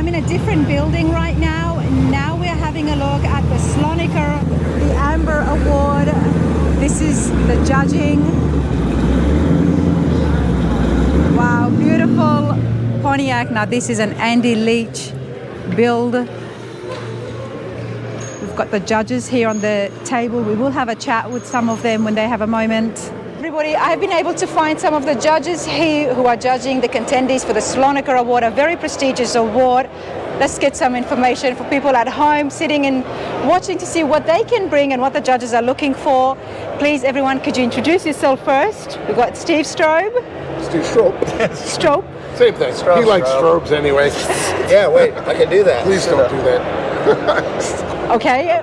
I'm in a different building right now. Now we're having a look at the Slonaker, the Amber Award. This is the judging. Wow, beautiful Pontiac. Now this is an Andy Leach build. We've got the judges here on the table. We will have a chat with some of them when they have a moment. Everybody, I've been able to find some of the judges here who are judging the contendees for the Slonaker Award, a very prestigious award. Let's get some information for people at home sitting and watching to see what they can bring and what the judges are looking for. Please, everyone, could you introduce yourself first? We've got Steve Strope. Steve Strope. Strope. Same thing. He likes strobes anyway. Yeah, wait, I can do that. Please don't do that. Okay.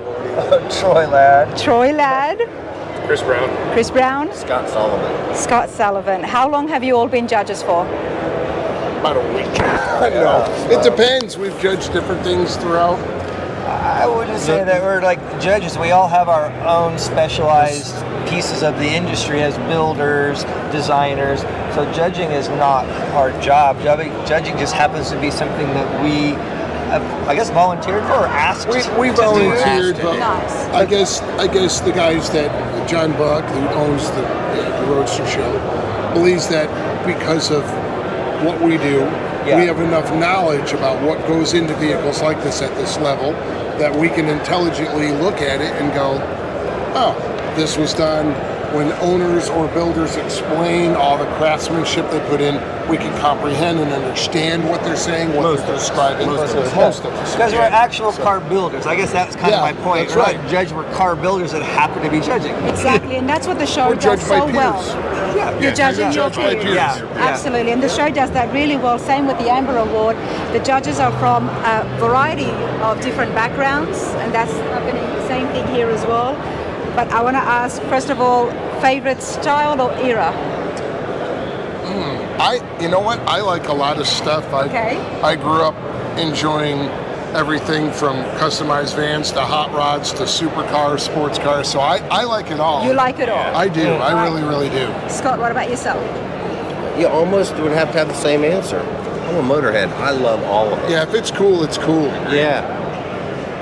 Troy Ladd. Troy Ladd. Chris Brown. Chris Brown. Scott Sullivan. Scott Sullivan. How long have you all been judges for? About a week. No, it depends. We've judged different things throughout. I wouldn't say that we're like judges. We all have our own specialized pieces of the industry as builders, designers. So judging is not our job. Judging just happens to be something that we have, I guess, volunteered for or asked. We volunteered, but Nice. I guess the guys that John Buck, who owns the Roadster Show, believes that because of what we do, we have enough knowledge about what goes into vehicles like this at this level that we can intelligently look at it and go, oh, this was done. When owners or builders explain all the craftsmanship they put in, we can comprehend and understand what they're saying, what they're describing. Most of us. Because we're actual car builders. I guess that's kind of my point. That's We're right. not judges, we're car builders that happen to be judging. Exactly, and that's what the show We're does judged by so peers. well. You're judging your judged by peers. peers. Yeah. Absolutely, and the show does that really well. Same with the Amber Award. The judges are from a variety of different backgrounds, and that's happening the same thing here as well. But I want to ask, first of all, favorite style or era? You know what? I like a lot of stuff. I grew up enjoying everything from customized vans to hot rods to supercars, sports cars. So I like it all. You like it all? I do. I really, really do. Scott, what about yourself? You almost would have to have the same answer. I'm a motorhead. I love all of it. Yeah, if it's cool, it's cool. Yeah.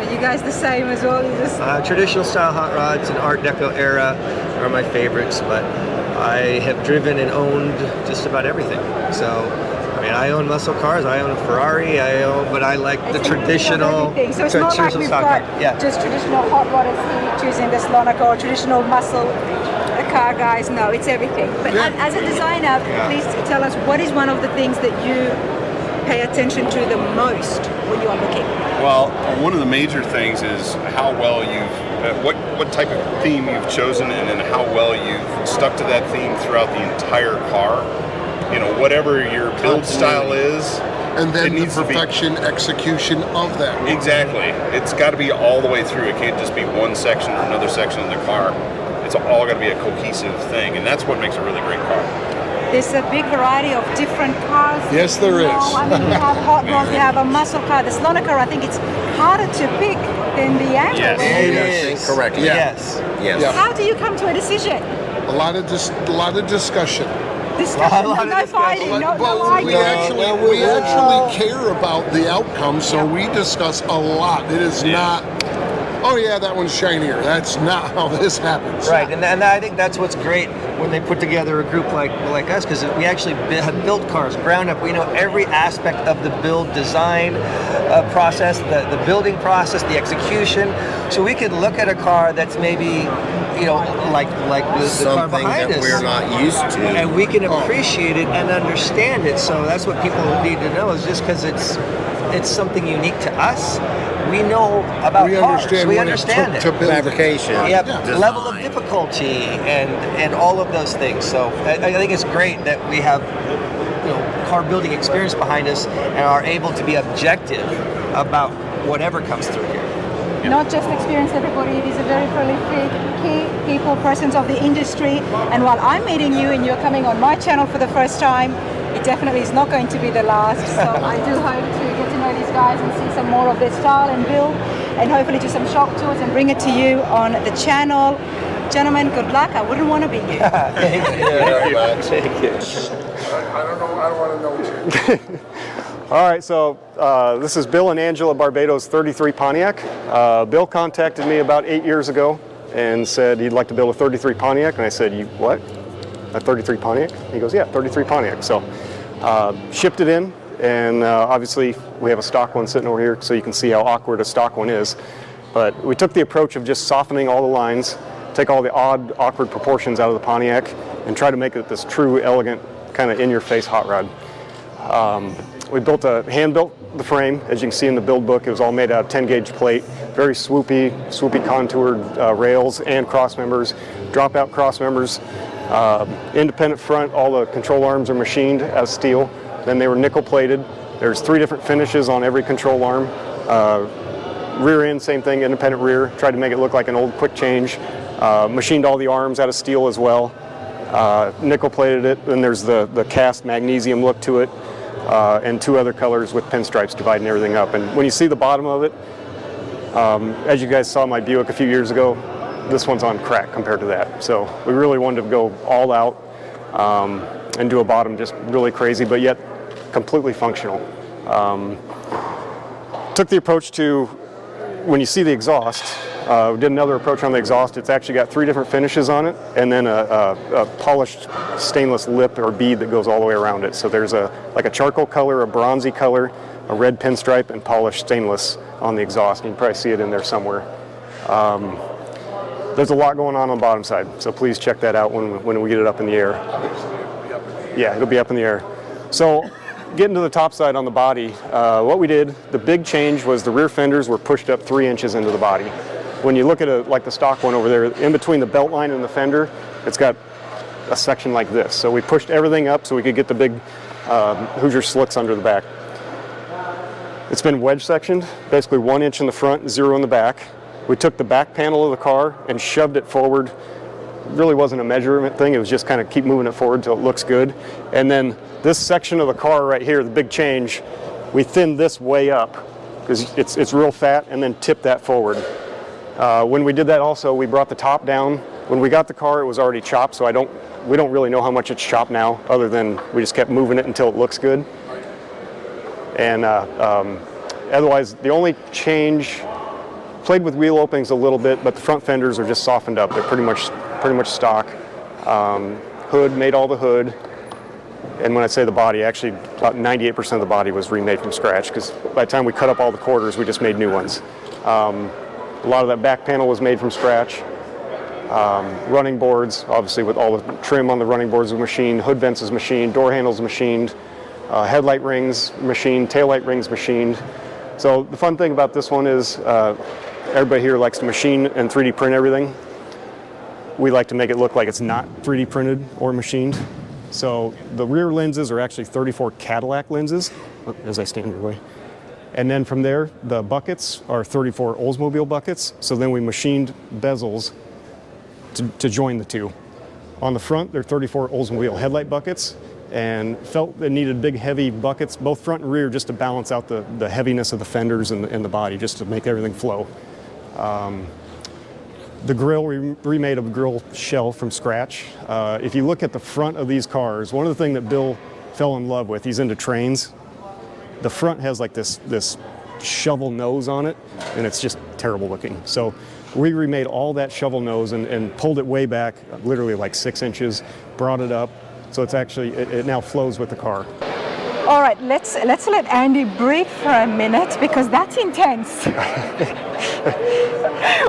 Are you guys the same as well? You just Traditional style hot rods and Art Deco era are my favorites, but I have driven and owned just about everything. So, I mean, I own muscle cars, I own a Ferrari, but I like the traditional. So it's not like we've got just traditional hot rod and choosing the Slonaker or traditional muscle car guys. No, it's everything. But as a designer, please tell us, what is one of the things that you pay attention to the most when you are looking? Well, one of the major things is how well you've, what type of theme you've chosen, and then how well you've stuck to that theme throughout the entire car. You know, whatever your build style is. And then the perfection execution of that. Exactly. It's got to be all the way through. It can't just be one section or another section of the car. It's all got to be a cohesive thing, and that's what makes a really great car. There's a big variety of different cars. Yes, there is. I mean, we have hot rods, we have a muscle car. The Slonaker, I think it's harder to pick than the Amber. Yes. It is. Correct. Yes. How do you come to a decision? A lot of discussion. Discussion, no fighting, no We arguing. actually care about the outcome, so we discuss a lot. It is not, oh yeah, that one's shinier. That's not how this happens. Right, and I think that's what's great when they put together a group like us, because we actually have built cars ground up. We know every aspect of the build design process, the building process, the execution. So we could look at a car that's maybe, you know, like the car behind us, we're not used to, and we can appreciate it and understand it. So that's what people need to know, is just because it's something unique to us, we know about cars. We understand it. To build fabrication, level of difficulty, and all of those things. So I think it's great that we have, you know, car building experience behind us and are able to be objective about whatever comes through here. Not just experience, everybody. It is a very prolific key people, persons of the industry. And while I'm meeting you and you're coming on my channel for the first time, it definitely is not going to be the last. So I do hope to get to know these guys and see some more of their style and build, and hopefully do some shop tours and bring it to you on the channel. Gentlemen, good luck. I wouldn't want to be you. Thank you very much. I don't know. I don't want to know. All right, so this is Bill and Angela Barbato's 33 Pontiac. Bill contacted me about 8 years ago and said he'd like to build a 33 Pontiac, and I said, "You what? A 33 Pontiac?" He goes, "Yeah, 33 Pontiac." So shipped it in, and obviously we have a stock one sitting over here, so you can see how awkward a stock one is. But we took the approach of just softening all the lines, take all the odd, awkward proportions out of the Pontiac, and try to make it this true, elegant, kind of in-your-face hot rod. We hand-built the frame. As you can see in the build book, it was all made out of 10-gauge plate, very swoopy contoured rails and cross members, drop-out cross members, independent front. All the control arms are machined as steel. Then they were nickel-plated. There's 3 different finishes on every control arm. Rear end, same thing, independent rear. Tried to make it look like an old quick change. Machined all the arms out of steel as well. Nickel-plated it. Then there's the cast magnesium look to it. And 2 other colors with pinstripes dividing everything up. And when you see the bottom of it, as you guys saw my Buick a few years ago, this one's on crack compared to that. So we really wanted to go all out and do a bottom just really crazy, but yet completely functional. Took the approach to, when you see the exhaust, we did another approach on the exhaust. It's actually got 3 different finishes on it, and then a polished stainless lip or bead that goes all the way around it. So there's like a charcoal color, a bronzy color, a red pinstripe, and polished stainless on the exhaust. You can probably see it in there somewhere. There's a lot going on the bottom side, so please check that out when we get it up in the air. Yeah, it'll be up in the air. So getting to the top side on the body, what we did, the big change was the rear fenders were pushed up 3 inches into the body. When you look at like the stock one over there, in between the belt line and the fender, it's got a section like this. So we pushed everything up so we could get the big Hoosier slits under the back. It's been wedge sectioned, basically 1 inch in the front, 0 in the back. We took the back panel of the car and shoved it forward. It really wasn't a measurement thing, it was just kind of keep moving it forward until it looks good. And then this section of the car right here, the big change, we thinned this way up because it's real fat, and then tipped that forward. When we did that also, we brought the top down. When we got the car, it was already chopped, so we don't really know how much it's chopped now, other than we just kept moving it until it looks good. And otherwise, the only change, played with wheel openings a little bit, but the front fenders are just softened up. They're pretty much stock. Hood, made all the hood. And when I say the body, actually about 98% of the body was remade from scratch, because by the time we cut up all the quarters, we just made new ones. A lot of that back panel was made from scratch. Running boards, obviously with all the trim on the running boards was machined, hood vents is machined, door handles machined, headlight rings machined, taillight rings machined. So the fun thing about this one is everybody here likes to machine and 3D print everything. We like to make it look like it's not 3D printed or machined. So the rear lenses are actually 34 Cadillac lenses, as I stand your way. And then from there, the buckets are 34 Oldsmobile buckets. So then we machined bezels to join the 2. On the front, they're 34 Oldsmobile headlight buckets, and felt they needed big, heavy buckets, both front and rear, just to balance out the heaviness of the fenders and the body, just to make everything flow. The grill, we remade a grill shell from scratch. If you look at the front of these cars, one of the things that Bill fell in love with, he's into trains. The front has like this shovel nose on it, and it's just terrible looking. So we remade all that shovel nose and pulled it way back, literally like 6 inches, brought it up. So it's actually, it now flows with the car. All right, let's let Andy breathe for a minute, because that's intense.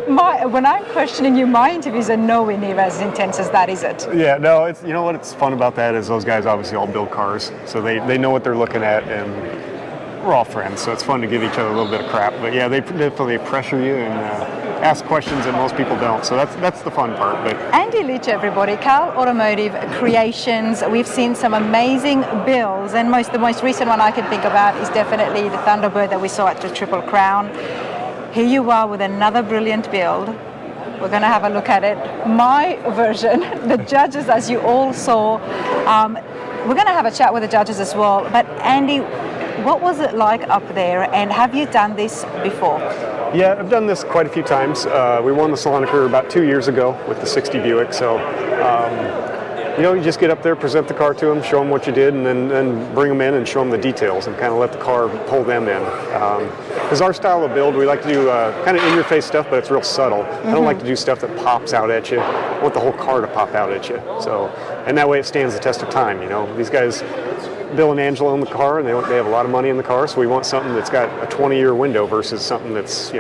When I'm questioning you, my interviews are nowhere near as intense as that, is it? Yeah, no, it's, you know what's fun about that is those guys obviously all build cars, so they know what they're looking at, and we're all friends, so it's fun to give each other a little bit of crap. But yeah, they definitely pressure you and ask questions that most people don't, so that's the fun part. But Andy Leach, everybody, Cal Automotive Creations. We've seen some amazing builds, and the most recent one I can think about is definitely the Thunderbird that we saw at the Triple Crown. Here you are with another brilliant build. We're going to have a look at it. My version, the judges, as you all saw, we're going to have a chat with the judges as well. But Andy, what was it like up there, and have you done this before? Yeah, I've done this quite a few times. We won the Slonaker about 2 years ago with the 60 Buick, so You just get up there, present the car to them, show them what you did, and then bring them in and show them the details and kind of let the car pull them in. Because our style of build, we like to do kind of in-your-face stuff, but it's real subtle. I don't like to do stuff that pops out at you. I want the whole car to pop out at you. So, and that way it stands the test of time. These guys, Bill and Angela own the car, and they have a lot of money in the car, so we want something that's got a 20-year window versus something that's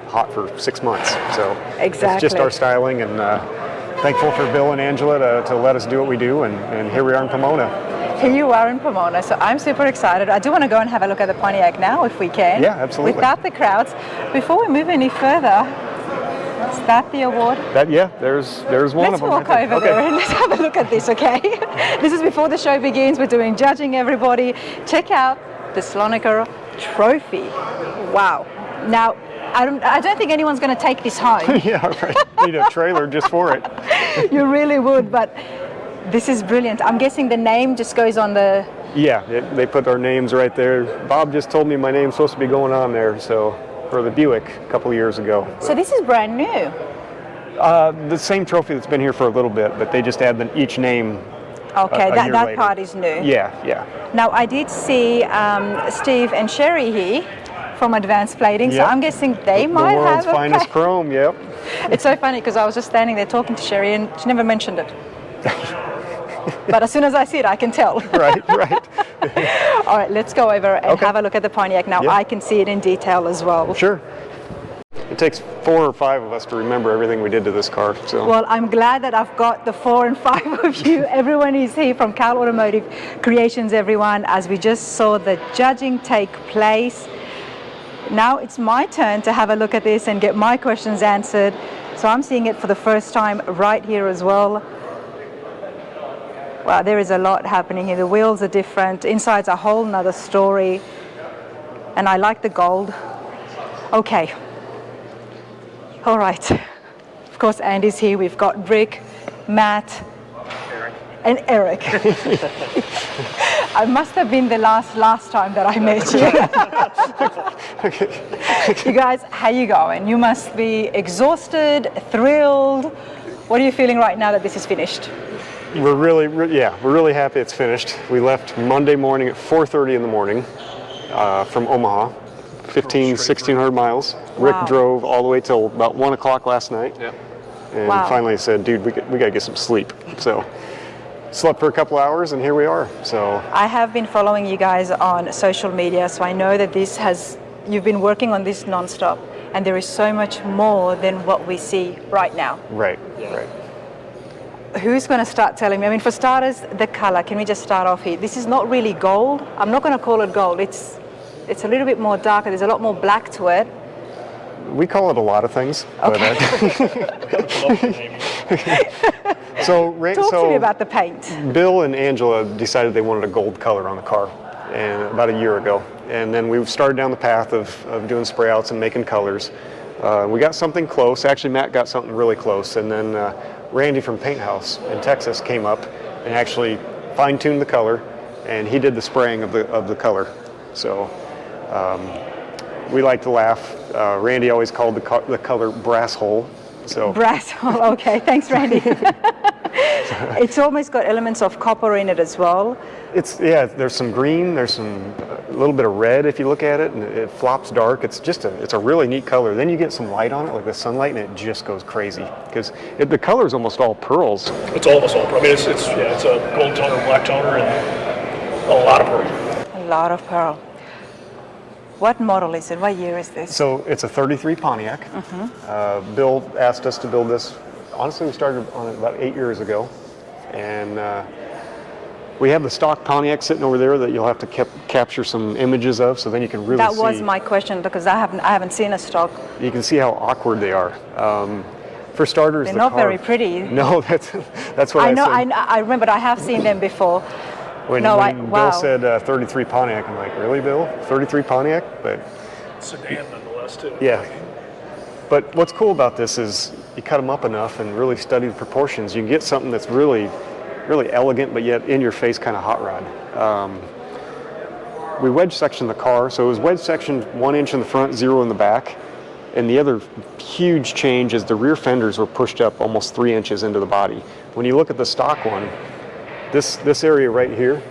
hot for 6 months. So exactly. It's just our styling, and thankful for Bill and Angela to let us do what we do, and here we are in Pomona. Here you are in Pomona, so I'm super excited. I do want to go and have a look at the Pontiac now, if we can. Yeah, absolutely. Without the crowds. Before we move any further, is that the award? There's one Let's of them. walk right over there and let's have a look at this, okay? This is before the show begins. We're doing judging, everybody. Check out the Slonaker trophy. Wow. Now, I don't think anyone's going to take this home. Yeah, right. Need a trailer just for it. You really would, but this is brilliant. I'm guessing the name just goes on the... Yeah, they put our names right there. Bob just told me my name's supposed to be going on there, so for the Buick a couple of years ago. So this is brand new. The same trophy that's been here for a little bit, but they just add each name. Okay, a year that later. part is new. Yeah. Now I did see Steve and Sherry here from Advanced Plating, so Yep. I'm guessing they might The world's have finest chrome. Yep. It's so funny because I was just standing there talking to Sherry and she never mentioned it. But as soon as I see it, I can tell. Right. All right, let's go over and have a look at the Pontiac. Now, Yep. I can see it in detail as well. Sure. It takes 4 or 5 of us to remember everything we did to this car. So. Well, I'm glad that I've got the 4 and 5 of you. Everyone is here from Cal Automotive Creations, everyone, as we just saw the judging take place. Now it's my turn to have a look at this and get my questions answered. So I'm seeing it for the first time right here as well. Wow, there is a lot happening here. The wheels are different. Inside's a whole nother story. And I like the gold. Okay. All right. Of course, Andy's here. We've got Rick, Matt, and Eric. I must have been the last time that I met you. You guys, how you going? You must be exhausted, thrilled. What are you feeling right now that this is finished? We're really happy it's finished. We left Monday morning at 4:30 in the morning from Omaha, 1,600 miles. Rick Wow. drove all the way till about 1 o'clock last night. Yep. And Wow. finally said, dude, we got to get some sleep. So slept for a couple hours and here we are. So I have been following you guys on social media, so I know that you've been working on this nonstop, and there is so much more than what we see right now. right. Who's going to start telling me? I mean, for starters, the color. Can we just start off here? This is not really gold. I'm not going to call it gold. It's a little bit more darker. There's a lot more black to it. We call it a lot of things. Okay. Talk to me about the paint. Bill and Angela decided they wanted a gold color on the car, and about a year ago. And then we started down the path of doing spray outs and making colors. We got something close. Actually, Matt got something really close. And then Randy from Paint House in Texas came up and actually fine-tuned the color, and he did the spraying of the color. So we like to laugh. Randy always called the color brass hole. So Brass hole. Okay, thanks, Randy. It's almost got elements of copper in it as well. There's some green, there's a little bit of red if you look at it, and it flops dark. It's a really neat color. Then you get some light on it, like the sunlight, and it just goes crazy because the color is almost all pearls. It's almost all pearl. I mean, it's a gold toner, black toner, and a lot of pearl. A lot of pearl. What model is it? What year is this? So it's a 33 Pontiac. Bill asked us to build this. Honestly, we started on it about 8 years ago, and we have the stock Pontiac sitting over there that you'll have to capture some images of, so then you can really see. That was my question because I haven't seen a stock. You can see how awkward they are. For starters, They're the not car, very pretty. No, that's what I know. said. I remember. I have seen them before. When Bill said 33 Pontiac, I'm like, really, Bill? 33 Pontiac? But Sedan, nonetheless, too. yeah. But what's cool about this is you cut them up enough and really study the proportions. You can get something that's really, really elegant, but yet in your face kind of hot rod. We wedge sectioned the car, so it was wedge sectioned 1 inch in the front, 0 in the back. And the other huge change is the rear fenders were pushed up almost 3 inches into the body. When you look at the stock one, This area right here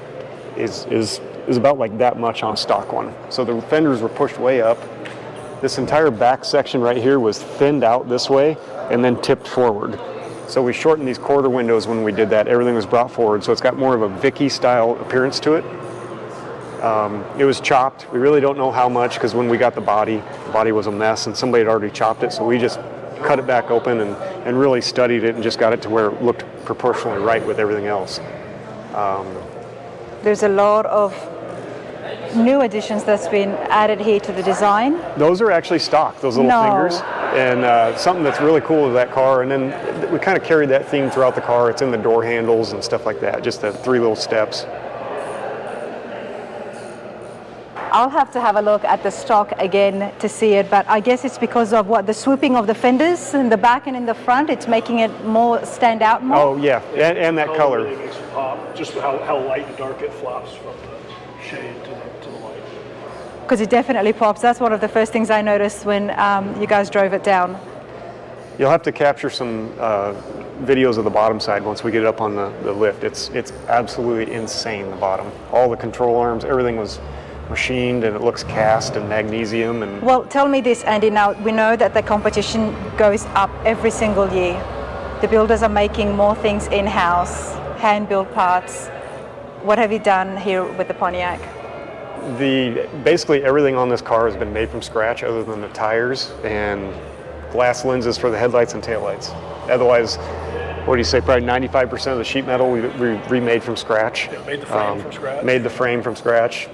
is about like that much on a stock one. So the fenders were pushed way up. This entire back section right here was thinned out this way and then tipped forward. So we shortened these quarter windows when we did that. Everything was brought forward, so it's got more of a Vicky style appearance to it. It was chopped. We really don't know how much, because when we got the body was a mess and somebody had already chopped it, so we just cut it back open and really studied it and just got it to where it looked proportionally right with everything else. There's a lot of new additions that's been added here to the design. Those are actually stock, those little fingers. And something that's really cool with that car, and then we kind of carried that theme throughout the car. It's in the door handles and stuff like that, just the 3 little steps. I'll have to have a look at the stock again to see it, but I guess it's because of the swooping of the fenders in the back and in the front. It's making it more stand out more. Oh yeah, and that color. Really makes it pop. Just how light and dark it flops from the shade to the light. Because it definitely pops. That's one of the first things I noticed when you guys drove it down. You'll have to capture some videos of the bottom side once we get it up on the lift. It's absolutely insane, the bottom. All the control arms, everything was machined, and it looks cast and magnesium. And well, tell me this, Andy. Now, we know that the competition goes up every single year. The builders are making more things in-house, hand-built parts. What have you done here with the Pontiac? Basically everything on this car has been made from scratch, other than the tires and glass lenses for the headlights and taillights. Otherwise, what do you say, probably 95% of the sheet metal we remade from scratch. Yeah, made the frame from scratch. Made the frame from scratch.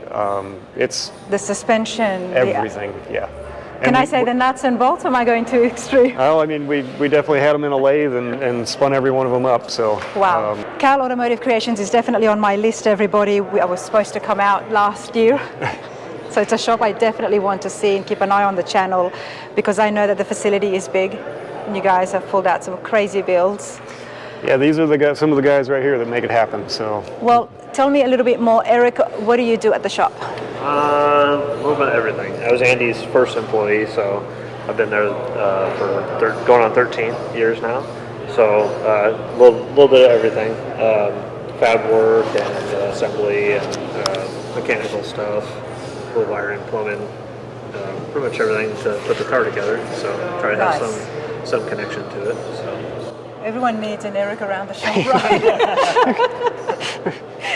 It's the suspension. everything, yeah. Can I say the nuts and bolts? Am I going too extreme? Well, I mean, we definitely had them in a lathe and spun every one of them up. So wow. Cal Automotive Creations is definitely on my list, everybody. I was supposed to come out last year. So it's a shop I definitely want to see and keep an eye on the channel, because I know that the facility is big and you guys have pulled out some crazy builds. Yeah, these are some of the guys right here that make it happen. So well, tell me a little bit more, Eric. What do you do at the shop? A little bit of everything. I was Andy's first employee, so I've been there for going on 13 years now. So a little bit of everything, fab work and assembly and mechanical stuff, little wiring, plumbing, pretty much everything to put the car together. So try to have some connection to it. So. Everyone needs an Eric around the shop, right?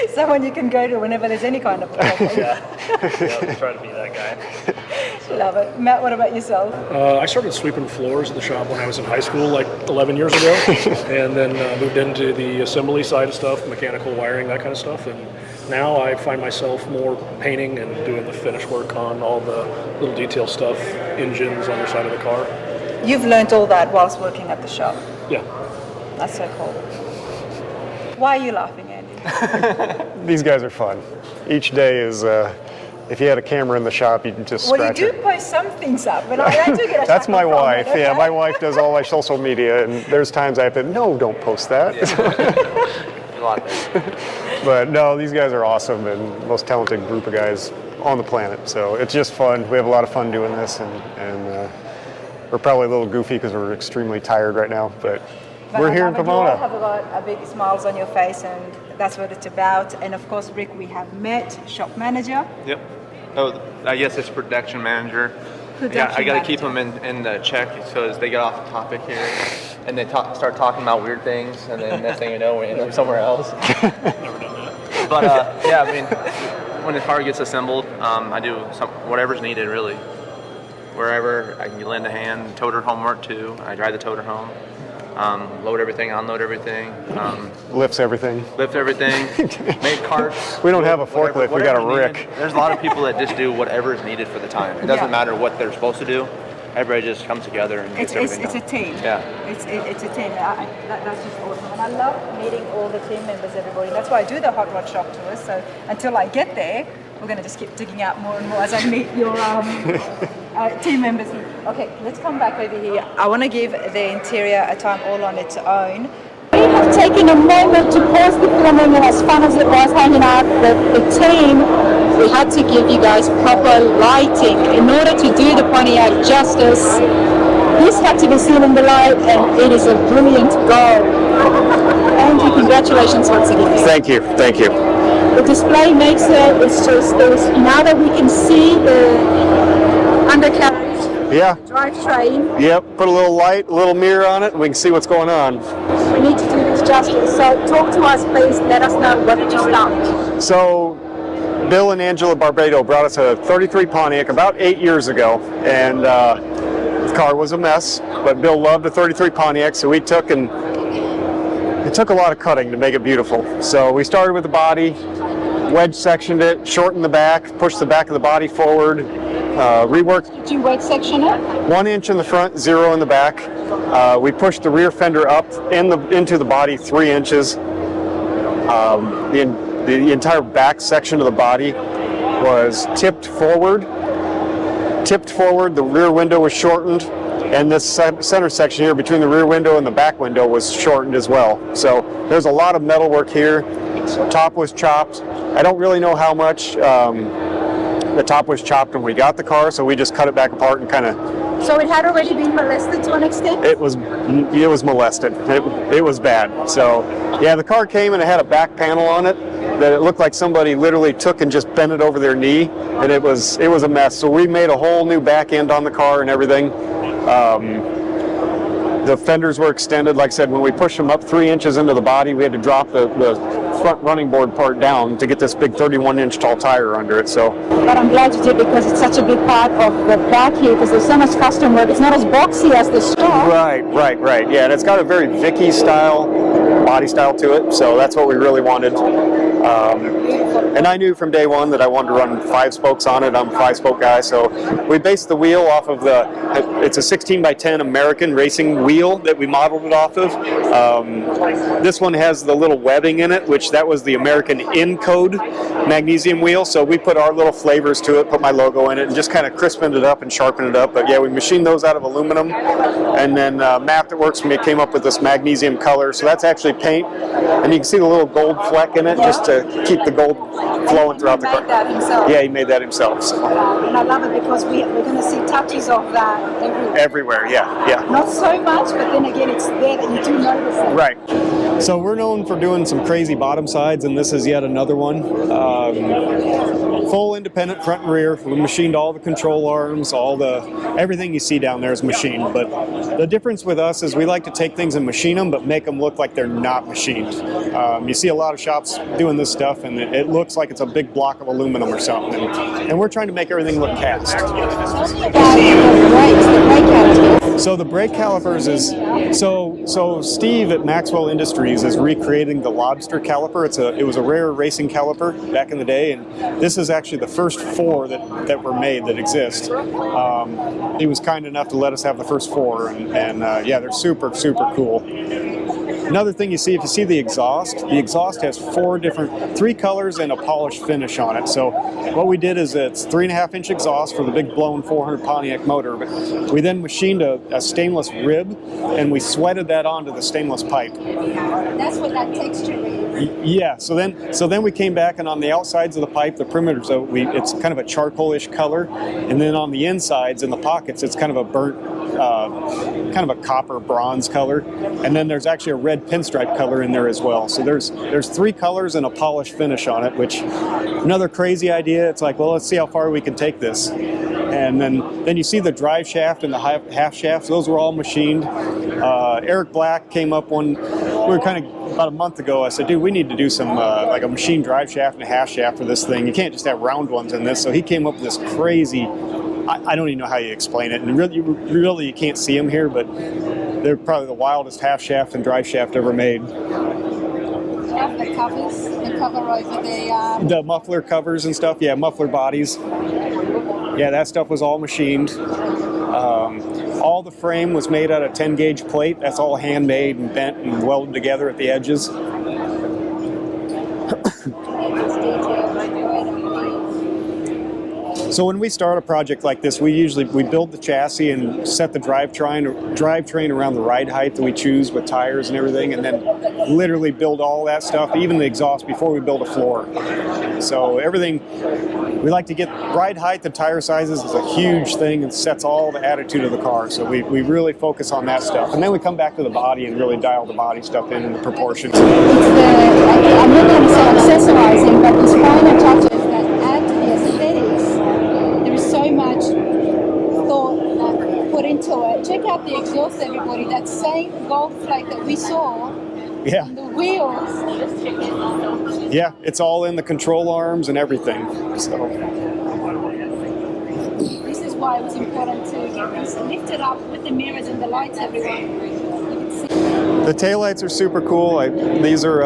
Someone you can go to whenever there's any kind of problem. Yeah, try to be that guy. Love it. Matt, what about yourself? I started sweeping floors at the shop when I was in high school, like 11 years ago, and then moved into the assembly side of stuff, mechanical wiring, that kind of stuff. And now I find myself more painting and doing the finish work on all the little detail stuff, engines, underside of the car. You've learned all that whilst working at the shop. Yeah. That's so cool. Why are you laughing, Andy? These guys are fun. Each day is, if you had a camera in the shop, you'd just scratch Well, you do post some things up, but I do get a That's my wife. Okay? Yeah, my wife does all my social media, and there's times I have to, no, don't post that. But no, these guys are awesome and most talented group of guys on the planet. So it's just fun. We have a lot of fun doing this, and we're probably a little goofy because we're extremely tired right now, but we're here in Pomona. You have a big smiles on your face, and that's what it's about. And of course, Rick, we have met, shop manager. Yep. Oh, I guess it's production manager. Yeah, I got to keep them in the check because they get off topic here, and they start talking about weird things, and then next thing you know, we end up somewhere else. But yeah, I mean, when the car gets assembled, I do whatever's needed, really. Wherever I can lend a hand, toter homework too. I drive the toter home. Load everything, unload everything. Lifts everything. Lift everything. Make carts. We don't have a forklift. We got a Rick. There's a lot of people that just do whatever is needed for the time. It doesn't matter what they're supposed to do. Everybody just comes together and gets everything done. It's a team. Yeah. It's a team. That's just awesome. And I love meeting all the team members, everybody. That's why I do the Hot Rod Shop tours. So until I get there, we're going to just keep digging out more and more as I meet your team members. Okay, let's come back over here. I want to give the interior a time all on its own. We have taken a moment to pause the filming, and as fun as it was hanging out with the team, we had to give you guys proper lighting in order to do the Pontiac justice. This had to be seen in the light, and it is a brilliant goal. Andy, congratulations once again. Thank you. Thank you. The display makes it's just, now that we can see the undercarriage, Yeah. drivetrain, Yep. Put a little light, a little mirror on it, and we can see what's going on. we need to do this justice. So talk to us, please. Let us know what you done. So, Bill and Angela Barbado brought us a 33 Pontiac about 8 years ago, and the car was a mess, but Bill loved a 33 Pontiac, so it took a lot of cutting to make it beautiful. So we started with the body, wedge sectioned it, shortened the back, pushed the back of the body forward, reworked. Did you wedge section it? 1 inch in the front, 0 in the back. We pushed the rear fender up into the body 3 inches. The entire back section of the body was tipped forward. The rear window was shortened, and this center section here between the rear window and the back window was shortened as well. So there's a lot of metal work here. Top was chopped. I don't really know how much the top was chopped when we got the car, so we just cut it back apart and kind of. So it had already been molested to an extent? It was molested. It was bad. So yeah, the car came and it had a back panel on it that it looked like somebody literally took and just bent it over their knee, and it was a mess. So we made a whole new back end on the car and everything. The fenders were extended. Like I said, when we pushed them up 3 inches into the body, we had to drop the front running board part down to get this big 31-inch tall tire under it. So. But I'm glad you did, because it's such a big part of the back here, because there's so much custom work. It's not as boxy as the straw. Right. Yeah, and it's got a very Vicky style body style to it, so that's what we really wanted. And I knew from day one that I wanted to run 5 spokes on it. I'm a 5-spoke guy, so we based the wheel off of it's a 16x10 American racing wheel that we modeled it off of. This one has the little webbing in it, which that was the American Encode magnesium wheel, so we put our little flavors to it, put my logo in it, and just kind of crispened it up and sharpened it up. But yeah, we machined those out of aluminum, and then Matt that works for me came up with this magnesium color, so that's actually paint, and you can see the little gold fleck in it just to keep the gold flowing throughout the car. He made that himself. Yeah, he made that himself. So. And I love it, because we're going to see touches of that everywhere. Everywhere, yeah. Not so much, but then again, it's there that you do notice it. Right. So we're known for doing some crazy bottom sides, and this is yet another one. Full independent front and rear. We machined all the control arms, everything you see down there is machined. But the difference with us is we like to take things and machine them, but make them look like they're not machined. You see a lot of shops doing this stuff, and it looks like it's a big block of aluminum or something. And we're trying to make everything look cast. So the brake calipers is so Steve at Maxwell Industries is recreating the lobster caliper. It was a rare racing caliper back in the day, and this is actually the first 4 that were made that exist. He was kind enough to let us have the first 4, and yeah, they're super cool. Another thing you see, if you see the exhaust has 3 colors and a polished finish on it. So what we did is it's 3.5-inch exhaust for the big blown 400 Pontiac motor, but we then machined a stainless rib, and we sweated that onto the stainless pipe. That's what that texture is. Yeah, so then we came back, and on the outsides of the pipe, the perimeter, so it's kind of a charcoal-ish color, and then on the insides, in the pockets, it's kind of a burnt, kind of a copper bronze color, and then there's actually a red pinstripe color in there as well. So there's 3 colors and a polished finish on it, which another crazy idea. It's like, well, let's see how far we can take this. And then you see the drive shaft and the half shafts. Those were all machined. Eric Black came up about a month ago. I said, dude, we need to do some like a machine drive shaft and a half shaft for this thing. You can't just have round ones in this. So he came up with this crazy, I don't even know how you explain it. And really you can't see them here, but they're probably the wildest half shaft and drive shaft ever made. Have the covers, the cover over the muffler covers and stuff. Yeah, muffler bodies. Yeah, that stuff was all machined. All the frame was made out of 10-gauge plate. That's all handmade and bent and welded together at the edges. So when we start a project like this, we build the chassis and set the drivetrain around the ride height that we choose with tires and everything, and then literally build all that stuff, even the exhaust, before we build a floor. So everything, we like to get ride height and tire sizes is a huge thing and sets all the attitude of the car. So we really focus on that stuff. And then we come back to the body and really dial the body stuff in and the proportions. I'm not going to say accessorizing, but these finer touches that add to the aesthetics. There is so much thought put into it. Check out the exhaust, everybody. That same gold flake that we saw. Yeah. On the wheels. Yeah, it's all in the control arms and everything. So. This is why it was important to get this lifted up with the mirrors and the lights, everyone. The taillights are super cool. These are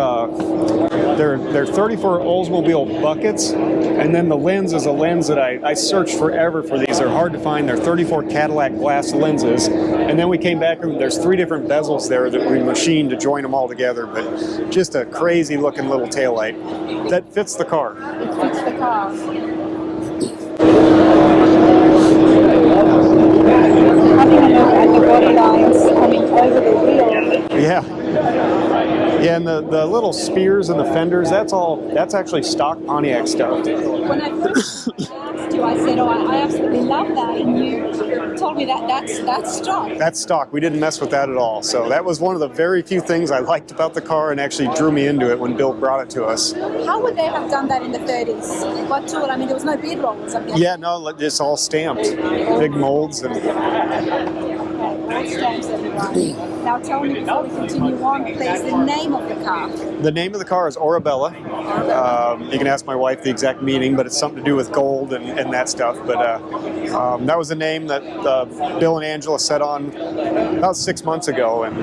they're 34 Oldsmobile buckets, and then the lens is a lens that I searched forever for these. They're hard to find. They're 34 Cadillac glass lenses, and then we came back and there's 3 different bezels there that we machined to join them all together. But just a crazy looking little taillight that fits the car. It fits the car. Having a look at the body lines coming over the wheel. Yeah. Yeah, and the little spears and the fenders, that's actually stock Pontiac stuff. When I first asked you, I said, I absolutely love that, and you told me that's stock. That's stock. We didn't mess with that at all. So that was one of the very few things I liked about the car and actually drew me into it when Bill brought it to us. How would they have done that in the 30s? What tool? I mean, there was no bead roll or something. Yeah, no, it's all stamped. Big molds. And all stamps, everyone. Now tell me before we continue on, please, the name of the car. The name of the car is Arabella. You can ask my wife the exact meaning, but it's something to do with gold and that stuff. But that was the name that Bill and Angela set on about 6 months ago, and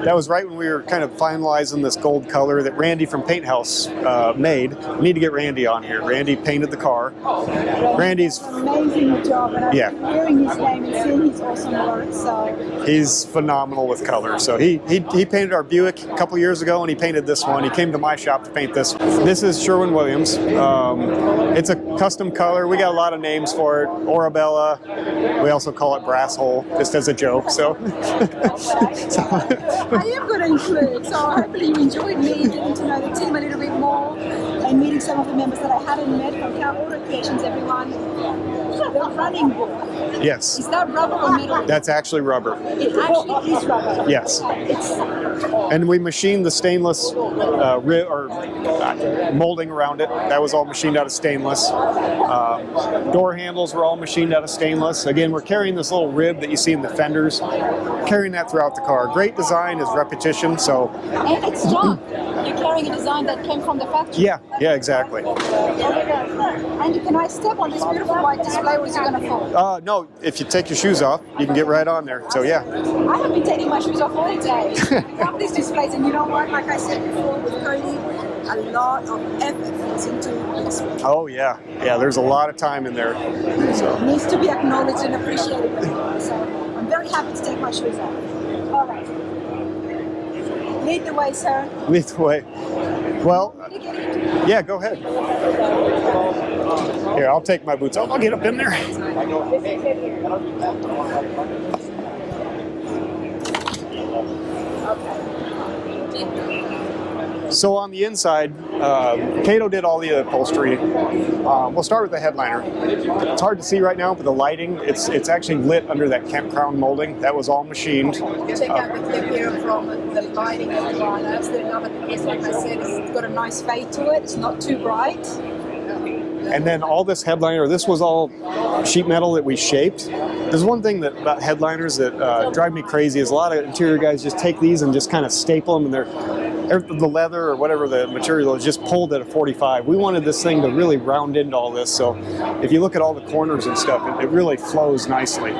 that was right when we were kind of finalizing this gold color that Randy from Paint House made. We need to get Randy on here. Randy painted the car. Randy's amazing job, and yeah. I'm hearing his name and seeing his awesome work. So he's phenomenal with color. So he painted our Buick a couple years ago, and he painted this one. He came to my shop to paint this. This is Sherwin-Williams. It's a custom color. We got a lot of names for it. Arabella. We also call it Brass Hole, just as a joke. So. I am going to include. So hopefully you enjoyed me getting to know the team a little bit more and meeting some of the members that I hadn't met from Car Auto Creations. Everyone. The running board. Yes. Is that rubber or metal? That's actually rubber. It actually is rubber. Yes. And we machined the stainless molding around it. That was all machined out of stainless. Door handles were all machined out of stainless. Again, we're carrying this little rib that you see in the fenders, carrying that throughout the car. Great design is repetition, so. And it's strong. You're carrying a design that came from the factory. Yeah, exactly. And can I step on this beautiful white display, or is it going to fall? No, if you take your shoes off, you can get right on there. So yeah. I have been taking my shoes off all day. I love these displays, and you know what? Like I said before with Cody, a lot of effort goes into this. Oh yeah, there's a lot of time in there. So. It needs to be acknowledged and appreciated. So I'm very happy to take my shoes off. All right. Lead the way, sir. Lead the way. Well, yeah, go ahead. Here, I'll take my boots off. I'll get up in there. So on the inside, Cato did all the upholstery. We'll start with the headliner. It's hard to see right now, but the lighting, it's actually lit under that Kent crown molding. That was all machined. Check out the clip here from the lighting of the car. I absolutely love it because, like I said, it's got a nice fade to it. It's not too bright. And then all this headliner, this was all sheet metal that we shaped. There's one thing about headliners that drive me crazy is a lot of interior guys just take these and just kind of staple them, and the leather or whatever the material is just pulled at a 45. We wanted this thing to really round into all this, so if you look at all the corners and stuff, it really flows nicely.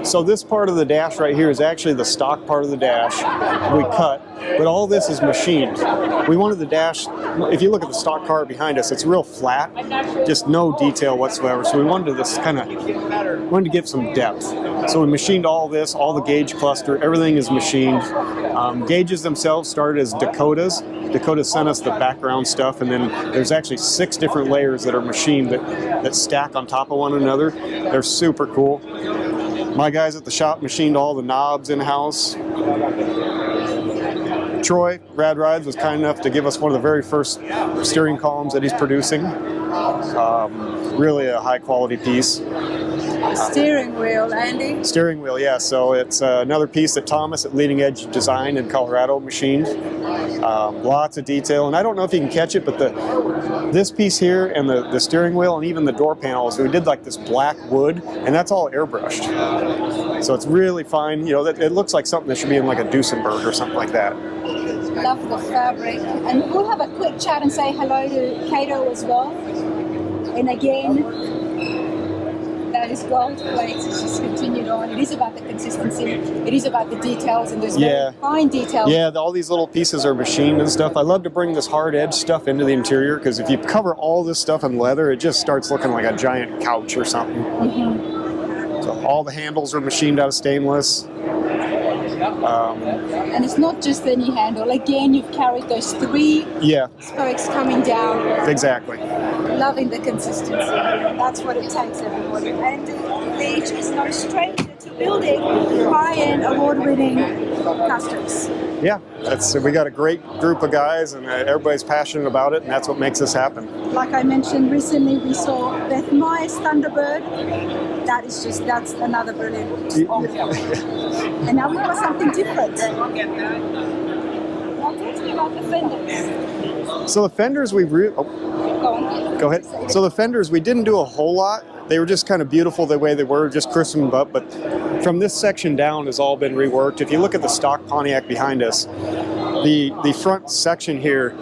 So this part of the dash right here is actually the stock part of the dash we cut. but all this is machined. We wanted the dash, if you look at the stock car behind us, it's real flat, just no detail whatsoever. So we wanted to give some depth. So we machined all this, all the gauge cluster, everything is machined. Gauges themselves started as Dakotas. Dakota sent us the background stuff, and then there's actually 6 different layers that are machined that stack on top of one another. They're super cool. My guys at the shop machined all the knobs in-house. Troy, Rad Rides, was kind enough to give us one of the very first steering columns that he's producing. Really a high quality piece. Steering wheel, Andy. Steering wheel, yeah. So it's another piece that Thomas at Leading Edge Design in Colorado machined. Lots of detail, and I don't know if you can catch it, but this piece here and the steering wheel and even the door panels, we did like this black wood, and that's all airbrushed. So it's really fine. You know, it looks like something that should be in like a Duesenberg or something like that. Love the fabric. And we'll have a quick chat and say hello to Kato as well. And again, those gold plates has just continued on. It is about the consistency. It is about the details, and there's very fine details. Yeah, all these little pieces are machined and stuff. I love to bring this hard edge stuff into the interior, because if you cover all this stuff in leather, it just starts looking like a giant couch or something. Mm-hmm. So all the handles are machined out of stainless. And it's not just any handle. Again, you've carried those 3 spokes coming down. Exactly. Loving the consistency. That's what it takes, everybody. Andy Leach is no stranger to building high-end, award-winning customs. Yeah, we got a great group of guys, and everybody's passionate about it, and that's what makes this happen. Like I mentioned recently, we saw Beth Meyer's Thunderbird. That's another brilliant And now we've got something different. Now talk to me about the fenders. So the fenders go ahead. So the fenders, we didn't do a whole lot. They were just kind of beautiful the way they were, just crispened them up. But from this section down has all been reworked. If you look at the stock Pontiac behind us, the front section here,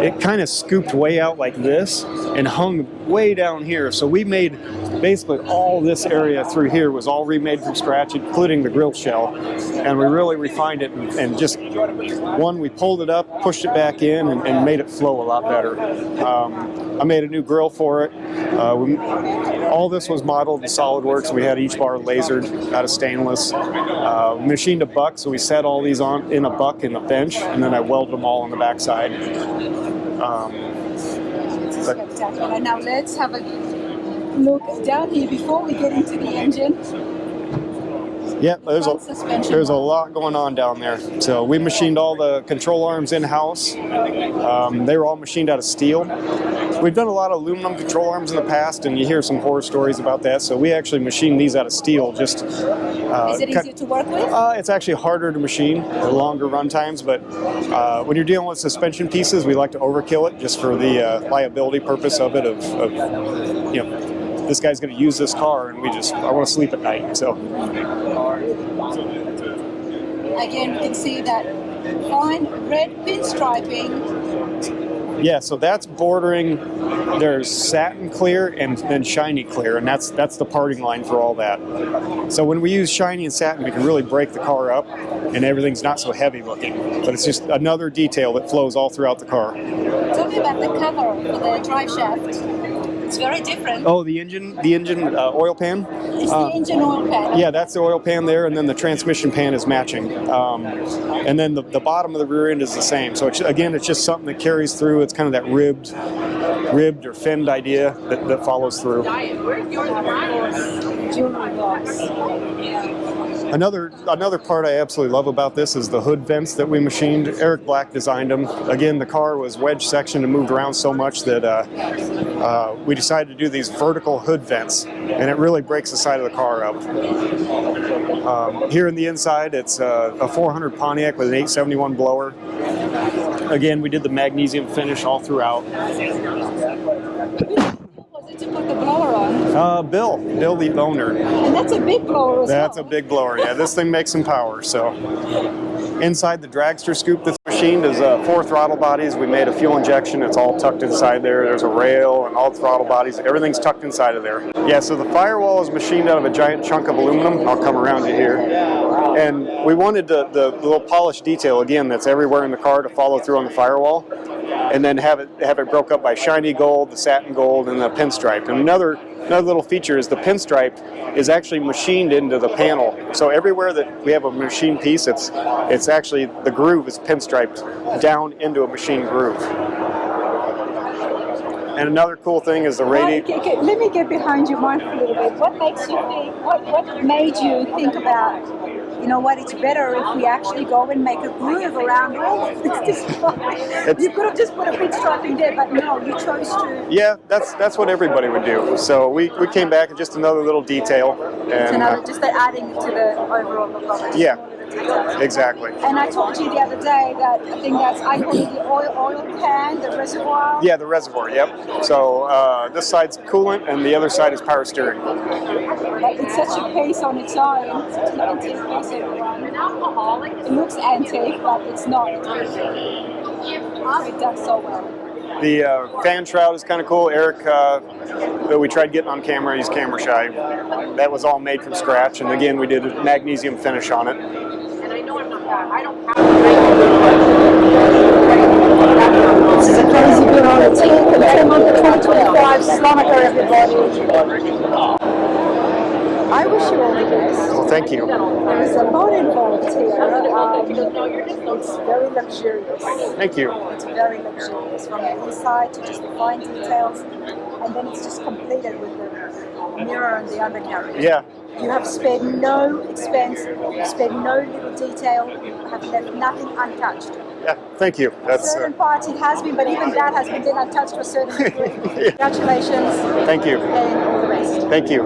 it kind of scooped way out like this and hung way down here. So we made basically all this area through here was all remade from scratch, including the grill shell. And we really refined it and just, we pulled it up, pushed it back in, and made it flow a lot better. I made a new grill for it. All this was modeled in SolidWorks. We had each bar lasered out of stainless. Machined a buck, so we set all these on in a buck in the bench, and then I welded them all on the backside. Spectacular. Now let's have a look down here before we get into the engine. Yeah, there's a lot going on down there. So we machined all the control arms in-house. They were all machined out of steel. We've done a lot of aluminum control arms in the past, and you hear some horror stories about that. So we actually machined these out of steel. Is it easier to work with? It's actually harder to machine, longer run times. But when you're dealing with suspension pieces, we like to overkill it just for the liability purpose of it. This guy's going to use this car, and I want to sleep at night. So. Again, you can see that fine red pinstriping. Yeah, so that's bordering. There's satin clear and then shiny clear, and that's the parting line for all that. So when we use shiny and satin, we can really break the car up, and everything's not so heavy looking. But it's just another detail that flows all throughout the car. Tell me about the cover for the drive shaft. It's very different. Oh, the engine oil pan? It's the engine oil pan. Yeah, that's the oil pan there, and then the transmission pan is matching. And then the bottom of the rear end is the same. So it's just something that carries through. It's kind of that ribbed or fend idea that follows through. Jewelry box. Another part I absolutely love about this is the hood vents that we machined. Eric Black designed them. Again, the car was wedge sectioned and moved around so much that we decided to do these vertical hood vents, and it really breaks the side of the car up. Here in the inside, it's a 400 Pontiac with an 871 blower. Again, we did the magnesium finish all throughout. To put the blower on? Bill, the owner. And that's a big blower as well. That's a big blower, yeah. This thing makes some power, so. Inside the dragster scoop that's machined, machined is 4 throttle bodies. We made a fuel injection. It's all tucked inside there. There's a rail and all the throttle bodies. Everything's tucked inside of there. Yeah, so the firewall is machined out of a giant chunk of aluminum. I'll come around you here. And we wanted the little polished detail, again, that's everywhere in the car to follow through on the firewall. And then have it broke up by shiny gold, the satin gold, and the pinstripe. And another little feature is the pinstripe is actually machined into the panel. So everywhere that we have a machined piece, it's actually, the groove is pinstriped down into a machined groove. And another cool thing is the radiator. Let me get behind you, Mark, a little bit. What makes you think? What made you think about? You know what? It's better if we actually go and make a groove around all of this design. You could have just put a pinstripe in there, but no, you chose to. Yeah, that's what everybody would do. So we came back and just another little detail. And just adding to the overall look of it. Yeah. Exactly. And I told you the other day that I think I call it the oil pan, the reservoir. Yeah, the reservoir, yep. So this side's coolant and the other side is power steering. It's such a piece on its own. Such an antique piece, everyone. It looks antique, but it's not. It does so well. The fan shroud is kind of cool. Eric, we tried getting on camera, he's camera shy. That was all made from scratch, and again, we did a magnesium finish on it. This is a crazy good on the team. Came on the 2025 Slonaker, everybody. I wish you all the best. Well, thank you. There is a boat involved here. It's very luxurious. Thank you. It's very luxurious from the inside to just the fine details, and then it's just completed with the mirror and the undercarriage. Yeah. You have spared no expense, you've spared no little detail, you have left nothing untouched. Yeah, thank you. That's certain parts it has been, but even that has been untouched to a certain degree. Yeah. Congratulations. Thank you. And all the rest. Thank you.